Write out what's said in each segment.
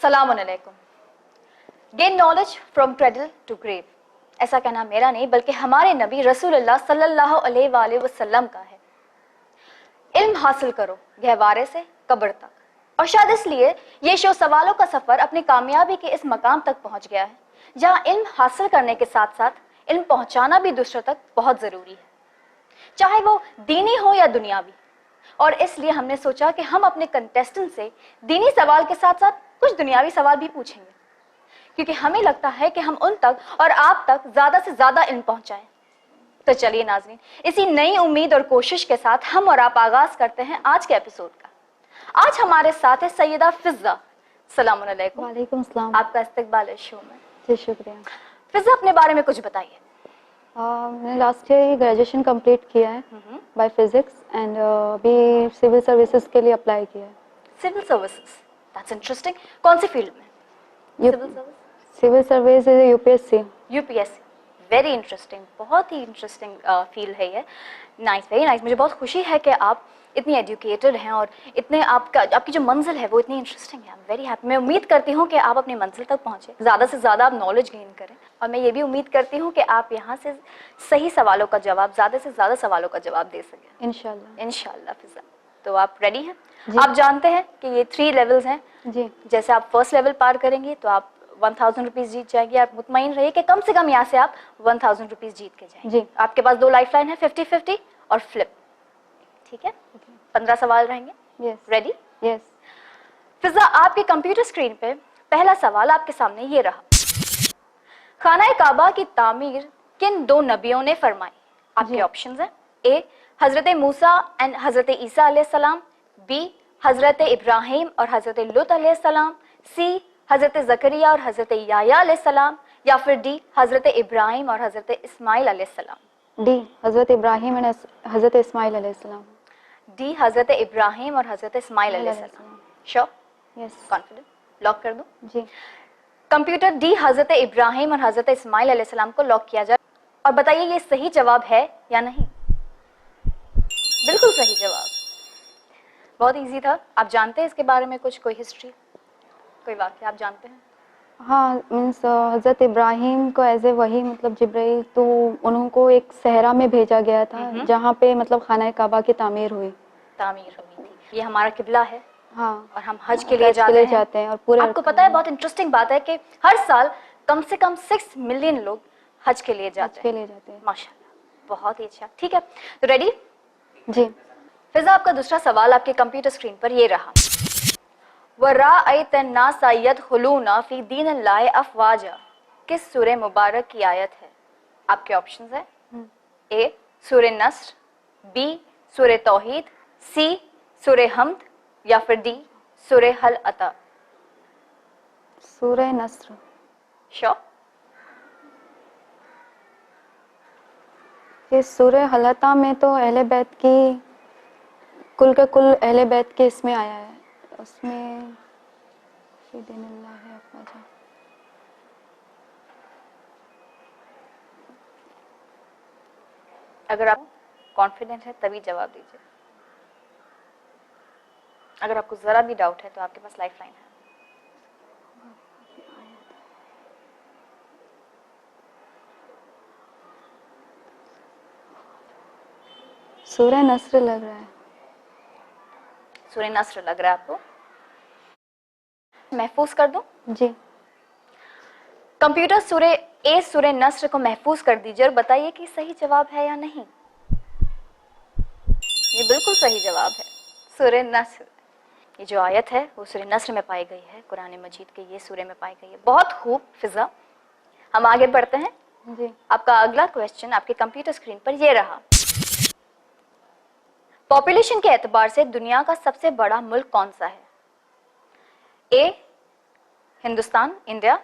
सलाम अलैकुम. Gain knowledge from cradle to grave, ऐसा कहना मेरा नहीं बल्कि हमारे नबी रसूलुल्लाह सल्लल्लाहु अलैहि वसल्लम का है. इल्म हासिल करो गहवारे से कब्र तक. और शायद इसलिए ये शो सवालों का सफर अपनी कामयाबी के इस मकाम तक पहुंच गया है जहां इल्म हासिल करने के साथ साथ इल्म पहुंचाना भी दूसरों तक बहुत जरूरी है, चाहे वो दीनी हो या दुनियावी. और इसलिए हमने सोचा कि हम अपने कंटेस्टेंट से दीनी सवाल के साथ साथ कुछ दुनियावी सवाल भी पूछेंगे, क्योंकि हमें लगता है कि हम उन तक और आप तक ज्यादा से ज्यादा इल्म पहुंचाएं. तो चलिए नाज़रीन, इसी नई उम्मीद और कोशिश के साथ हम और आप आगाज करते हैं आज के एपिसोड का. आज हमारे साथ है सैयदा फिज़ा. सलाम अलैकुम. वालेकुम सलाम. आपका इस्तकबाल है शो में. जी शुक्रिया. फिज़ा, अपने बारे में कुछ बताइए. मैंने लास्ट ईयर ही ग्रेजुएशन कंप्लीट किया है बाय फिजिक्स एंड अभी सिविल सर्विसेज के लिए अप्लाई किया है. Civil services, that's interesting. कौन सी फील्ड में? Civil service. Civil service is UPSC. UPSC, very interesting, बहुत ही इंटरेस्टिंग फील्ड है ये. Nice, very nice. मुझे बहुत खुशी है कि आप इतनी एजुकेटेड हैं और इतने आपकी जो मंजिल है वो इतनी इंटरेस्टिंग है. I am very happy. मैं उम्मीद करती हूँ कि आप अपनी मंजिल तक पहुँचे, ज़्यादा से ज़्यादा आप नॉलेज गेन करें. और मैं ये भी उम्मीद करती हूँ कि आप यहाँ से सही सवालों का जवाब, ज़्यादा से ज़्यादा सवालों का जवाब दे सकें इंशाल्लाह. इंशाल्लाह. फिज़ा, तो आप रेडी हैं? आप जानते हैं कि ये 3 लेवल्स हैं जी. जैसे आप फर्स्ट लेवल पार करेंगे तो आप 1000 रुपीज़ जीत जाएंगे. आप मुतमईन रहिए कि कम से कम यहाँ से आप 1000 रुपीज़ जीत के जाएंगे. जी. आपके पास 2 लाइफ लाइन है, 50-50 और फ्लिप. ठीक है. 15 सवाल रहेंगे. यस. रेडी? यस. फिज़ा, आपके कंप्यूटर स्क्रीन पे पहला सवाल आपके सामने ये रहा. खाना काबा की तामीर किन 2 नबियों ने फरमाई? आपके ऑप्शंस हैं. ए, हजरत मूसा एंड हजरत ईसा अलैहिस्सलाम. बी, हजरत इब्राहिम और हजरत लूत अलैहिस्सलाम. सी, हजरत जकरिया और हजरत याया अलैहिस्सलाम. या फिर डी, हजरत इब्राहिम और हजरत इस्माइल अलैहिस्सलाम. डी, हजरत इब्राहिम एंड हजरत इस्माइल अलैहिस्सलाम. डी, हजरत इब्राहिम और हजरत इस्माइल अलैहिस्सलाम. श्योर? यस. कॉन्फिडेंट? लॉक कर दूं? जी. कंप्यूटर, डी हजरत इब्राहिम और हजरत इस्माइल अलैहिस्सलाम को लॉक किया जाए. और बताइए ये सही जवाब है या नहीं? बिल्कुल सही जवाब. बहुत इजी था. आप जानते हैं इसके बारे में कुछ, कोई हिस्ट्री, कोई वाक़या आप जानते हैं? हाँ, मीन्स हजरत इब्राहिम को एज ए वही मतलब जिब्राइल, तो उनको एक सहरा में भेजा गया था जहाँ पे मतलब खाना काबा की तामीर हुई थी. ये हमारा किबला है. हाँ. और हम हज के लिए जाते हैं. और पूरे आपको पता है, बहुत इंटरेस्टिंग बात है कि हर साल कम से कम 6 मिलियन लोग हज के लिए जाते हैं. माशाल्लाह, बहुत ही अच्छा. ठीक है, तो रेडी? जी. फिज़ा, आपका दूसरा सवाल आपके कंप्यूटर स्क्रीन पर ये रहा. वराअयतन नासा यदखुलूना फी दीनिल्लाहि अफ़वाजा किस सूरह मुबारक की आयत है? आपके ऑप्शंस है. ए, सूरह नस्र. बी, सूरह तौहीद. सी, सूरह हम्द. या फिर डी, सूरह हल अता. सूरह नस्र. श्योर? ये सूरह हलता में तो अहले बैत की कुल के कुल अहले बैत के इसमें आया है. उसमें अगर आप कॉन्फिडेंट है तभी जवाब दीजिए. अगर आपको जरा भी डाउट है तो आपके पास लाइफ लाइन है. सूरह नस्र लग रहा है. सूरह नस्र लग रहा है आपको? महफूज कर दूं? जी. कंप्यूटर सूरह नस्र को महफूज कर दीजिए और बताइए कि सही जवाब है या नहीं. ये बिल्कुल सही जवाब है, सूरह नस्र. ये जो आयत है वो सूरह नस्र में पाई गई है, कुरान मजीद के ये सूरह में पाई गई है. बहुत खूब फिज़ा, हम आगे बढ़ते हैं. जी. आपका अगला क्वेश्चन आपके कंप्यूटर स्क्रीन पर ये रहा. पॉपुलेशन के एतबार से दुनिया का सबसे बड़ा मुल्क कौन सा है? ए, हिंदुस्तान, इंडिया.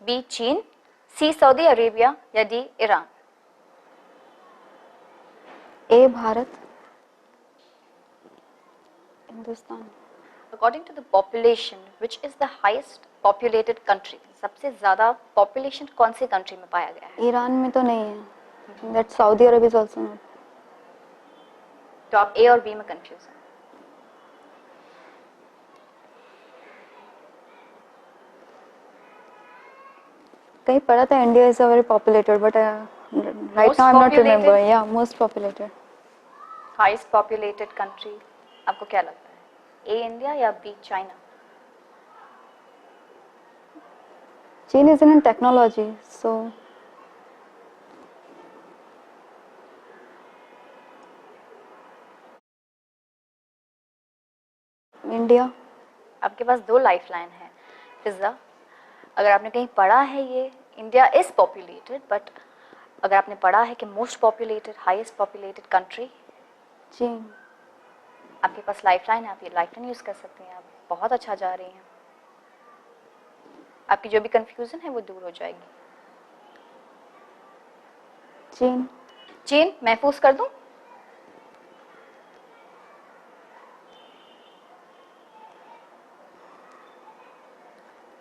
बी, चीन. C, Saudi Arabia. या डी, ईरान. A, Bharat. Hindustan. According to the population which is the highest populated country, सबसे ज्यादा पॉपुलेशन कौन सी कंट्री में पाया गया है? ईरान में तो नहीं है, that Saudi Arab is also not. तो आप ए और बी में कंफ्यूज हैं। कहीं पढ़ा था India is a very populated, but right now I am not remember. या most populated, highest populated country आपको क्या लगता है, ए इंडिया या B China? Cheen is in technology, so India. आपके पास 2 लाइफलाइन है फिजा। अगर आपने कहीं पढ़ा है ये इंडिया इज पॉपुलेटेड, बट अगर आपने पढ़ा है कि most populated highest populated country चीन, आपके पास लाइफलाइन है, आप ये लाइफलाइन यूज कर सकते हैं। आप बहुत अच्छा जा रही हैं, आपकी जो भी कंफ्यूजन है वो दूर हो जाएगी। चीन। चीन महफूज कर दूं?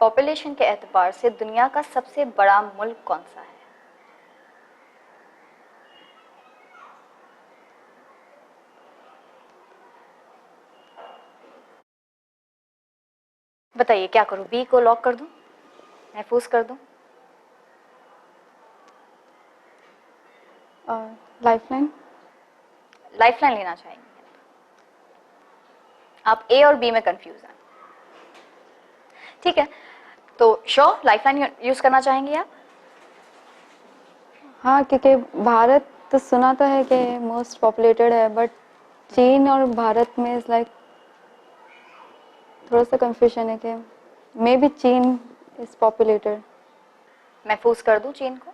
पॉपुलेशन के एतबार से दुनिया का सबसे बड़ा मुल्क कौन सा है? बताइए क्या करूं, बी को लॉक कर दूं, महफूज कर दूं? लाइफलाइन। लाइफलाइन लेना चाहेंगे आप? ए और बी में कंफ्यूज हैं, ठीक है। तो श्योर लाइफलाइन यूज करना चाहेंगे आप? हाँ, क्योंकि भारत तो सुना तो है कि मोस्ट पॉपुलेटेड है, बट चीन और भारत में इज लाइक थोड़ा सा कंफ्यूजन है कि मे बी चीन इज पॉपुलेटेड। महफूज कर दूं चीन को?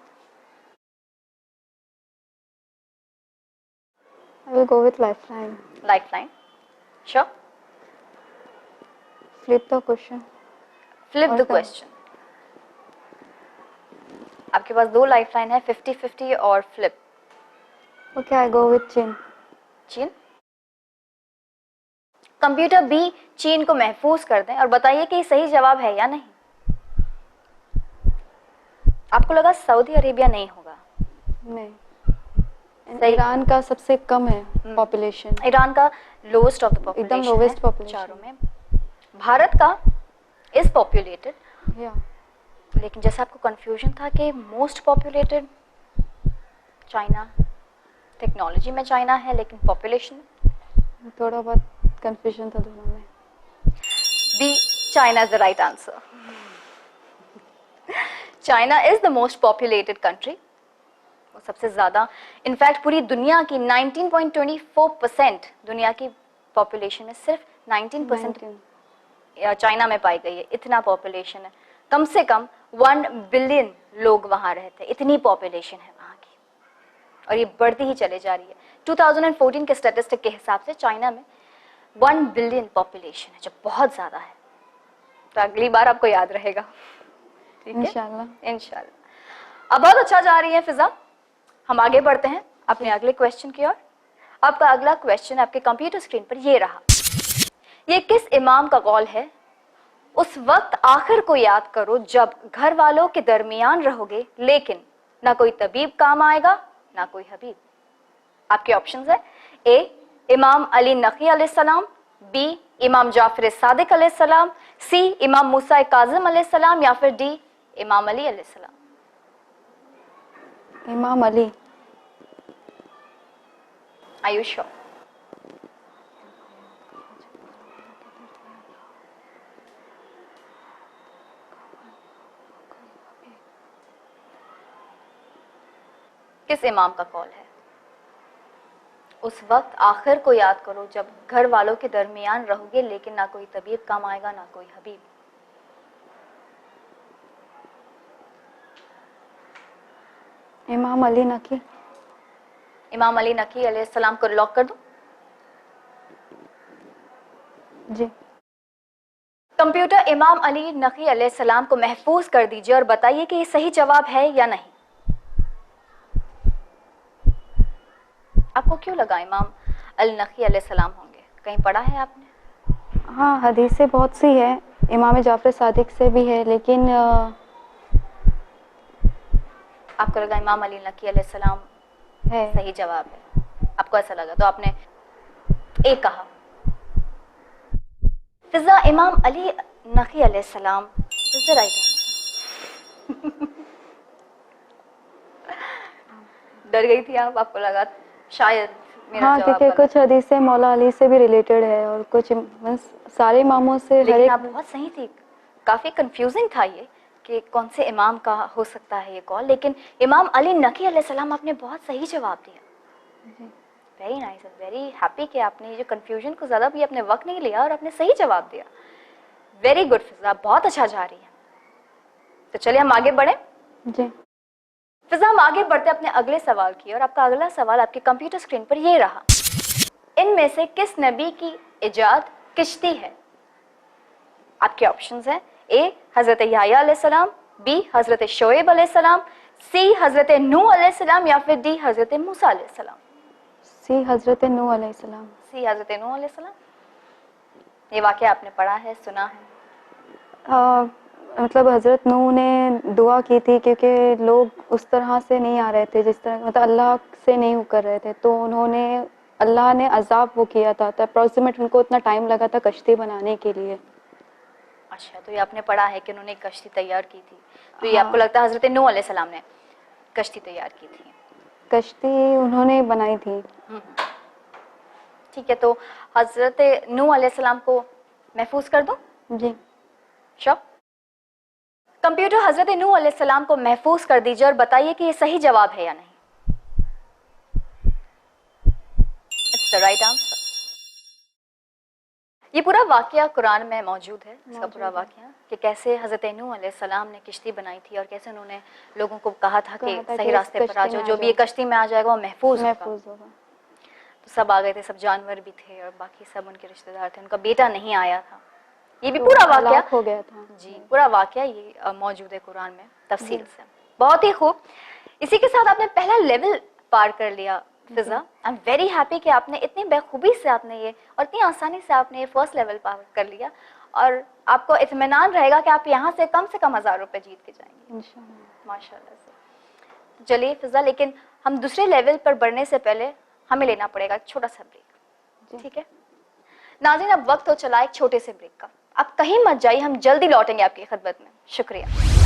I will go with lifeline. Lifeline sure? Flip the question. Flip the question. आपके पास 2 लाइफलाइन है, 50-50 और flip. Okay, I go with चीन। चीन। कंप्यूटर बी चीन को महफूज कर दें और बताइए कि सही जवाब है या नहीं। आपको लगा सऊदी अरेबिया नहीं होगा? नहीं, ईरान का सबसे कम है पॉपुलेशन। ईरान का लोएस्ट ऑफ द पॉपुलेशन, एकदम लोवेस्ट पॉपुलेशन चारों में। भारत का इज पॉपुलेटेड, या लेकिन जैसे आपको कंफ्यूजन था कि मोस्ट पॉपुलेटेड चाइना, टेक्नोलॉजी में चाइना है लेकिन पॉपुलेशन थोड़ा बहुत कंफ्यूजन था दोनों में। B China is the right answer. China is the most populated country, वो सबसे ज्यादा, इनफैक्ट पूरी दुनिया की 19.24% दुनिया की पॉपुलेशन में सिर्फ 19% चाइना में पाई गई है। इतना पॉपुलेशन है, कम से कम 1 बिलियन लोग वहां रहते हैं, इतनी पॉपुलेशन है वहां की, और ये बढ़ती ही चले जा रही है। 2014 के स्टैटिस्टिक के हिसाब से चाइना में 1 बिलियन पॉपुलेशन है, जो बहुत ज्यादा है। तो अगली बार आपको याद रहेगा, ठीक है? इंशाल्लाह। इंशाल्लाह। अब बहुत अच्छा जा रही है फिजा, हम आगे बढ़ते हैं अपने अगले क्वेश्चन की ओर। आपका अगला क्वेश्चन आपके कंप्यूटर स्क्रीन पर ये रहा। ये किस इमाम का कौल है? उस वक्त आखिर को याद करो जब घर वालों के दरमियान रहोगे, लेकिन ना कोई तबीब काम आएगा ना कोई हबीब। आपके ऑप्शंस है, ए इमाम अली नकी अलैहिस्सलाम, बी इमाम जाफर सादिक अलैहिस्सलाम, सी इमाम मूसा काजिम अलैहिस्सलाम, या फिर डी इमाम अली अलैहिस्सलाम। इमाम अली। Are you sure? किस इमाम का कौल है? उस वक्त आखिर को याद करो जब घर वालों के दरमियान रहोगे, लेकिन ना कोई तबीब काम आएगा ना कोई हबीब। इमाम अली नकी। इमाम अली नकी अलैहिस्सलाम को लॉक कर दूं? जी। कंप्यूटर इमाम अली नकी अलैहिस्सलाम को महफूज कर दीजिए और बताइए कि ये सही जवाब है या नहीं। आपको क्यों लगा इमाम अल नकी अलैहिस्सलाम होंगे? कहीं पढ़ा है आपने? हाँ, हदीसें बहुत सी है, इमाम जाफर सादिक से भी है, लेकिन आपको लगा इमाम अली नकी अलैहिस्सलाम है। सही जवाब है, आपको ऐसा लगा तो आपने ए कहा। फिजा, इमाम अली नकी अलैहिस्सलाम इज द राइट आंसर। डर गई थी आप, आपको लगा शायद मेरा हाँ, जवाब क्योंकि गलत कुछ हदीसें मौला अली से भी रिलेटेड है और कुछ सारे इमामों से, हर लेकिन एक। आप बहुत सही थी। काफी कंफ्यूजिंग था ये कि कौन से इमाम का हो सकता है ये कॉल, लेकिन इमाम अली नकी अलैहिस्सलाम आपने बहुत सही जवाब दिया। वेरी नाइस, वेरी हैप्पी कि आपने ये जो कंफ्यूजन को ज़्यादा भी अपने वक्त नहीं लिया और आपने सही जवाब दिया। वेरी गुड फिजा, बहुत अच्छा जा रही है। तो चलिए हम आगे बढ़े। जी। फिजा, हम आगे बढ़ते अपने अगले सवाल की, और आपका अगला सवाल आपके कंप्यूटर स्क्रीन पर ये रहा। इनमें से किस नबी की इजाद किश्ती है? आपके ऑप्शंस हैं, ए हजरत याह्या अलैहिस्सलाम, बी हजरत शोएब अलैहिस्सलाम, सी हजरत नूह अलैहिस्सलाम, या फिर डी हजरत मूसा अलैहिस्सलाम। सी हजरत नूह अलैहिस्सलाम। सी हजरत नूह अलैहिस्सलाम। ये वाकया आपने पढ़ा है, सुना है? मतलब हजरत नूह ने दुआ की थी, क्योंकि लोग उस तरह से नहीं आ रहे थे जिस तरह, मतलब अल्लाह से नहीं उकर रहे थे, तो उन्होंने, अल्लाह ने अजाब वो किया था, तो अप्रोक्सीमेट उनको इतना टाइम लगा था कश्ती बनाने के लिए। अच्छा, तो ये आपने पढ़ा है कि उन्होंने कश्ती तैयार की थी, तो ये हाँ। आपको लगता है हजरत नूह अलैहिस्सलाम ने कश्ती तैयार की थी? कश्ती उन्होंने बनाई थी। ठीक है, तो हजरत नूह अलैहिस्सलाम को महफूज कर दूं? जी। श्योर। कंप्यूटर, हजरत नूह अलैहिस्सलाम को महफूज कर दीजिए और बताइए कि ये सही जवाब है या नहीं। It's the right answer. ये पूरा वाकया कुरान में मौजूद है, इसका पूरा वाकया कि कैसे हजरत नूह अलैहिस्सलाम ने किश्ती बनाई थी और कैसे उन्होंने लोगों को कहा था कि सही रास्ते पर आ जाओ, जो भी ये कश्ती में आ जाएगा वो महफूज होगा। तो सब आ गए थे, सब जानवर भी थे और बाकी सब उनके रिश्तेदार थे, उनका बेटा नहीं आया था। ये भी पूरा वाकया हो गया था। जी, पूरा वाकया ये मौजूद है कुरान में तफसील से। बहुत ही खूब। इसी के साथ आपने पहला लेवल पार कर लिया फिजा। आई एम वेरी हैप्पी कि आपने इतनी बेखूबी से आपने ये और इतनी आसानी से आपने ये फर्स्ट लेवल पार कर लिया, और आपको इत्मीनान रहेगा कि आप यहाँ से कम 1000 रुपए जीत के जाएंगे इंशाअल्लाह, माशाल्लाह से। चलिए फिजा, लेकिन हम दूसरे लेवल पर बढ़ने से पहले हमें लेना पड़ेगा एक छोटा सा ब्रेक, ठीक है नाज़रीन? अब वक्त हो चला एक छोटे से ब्रेक का, आप कहीं मत जाइए, हम जल्दी लौटेंगे आपकी खिदमत में। शुक्रिया।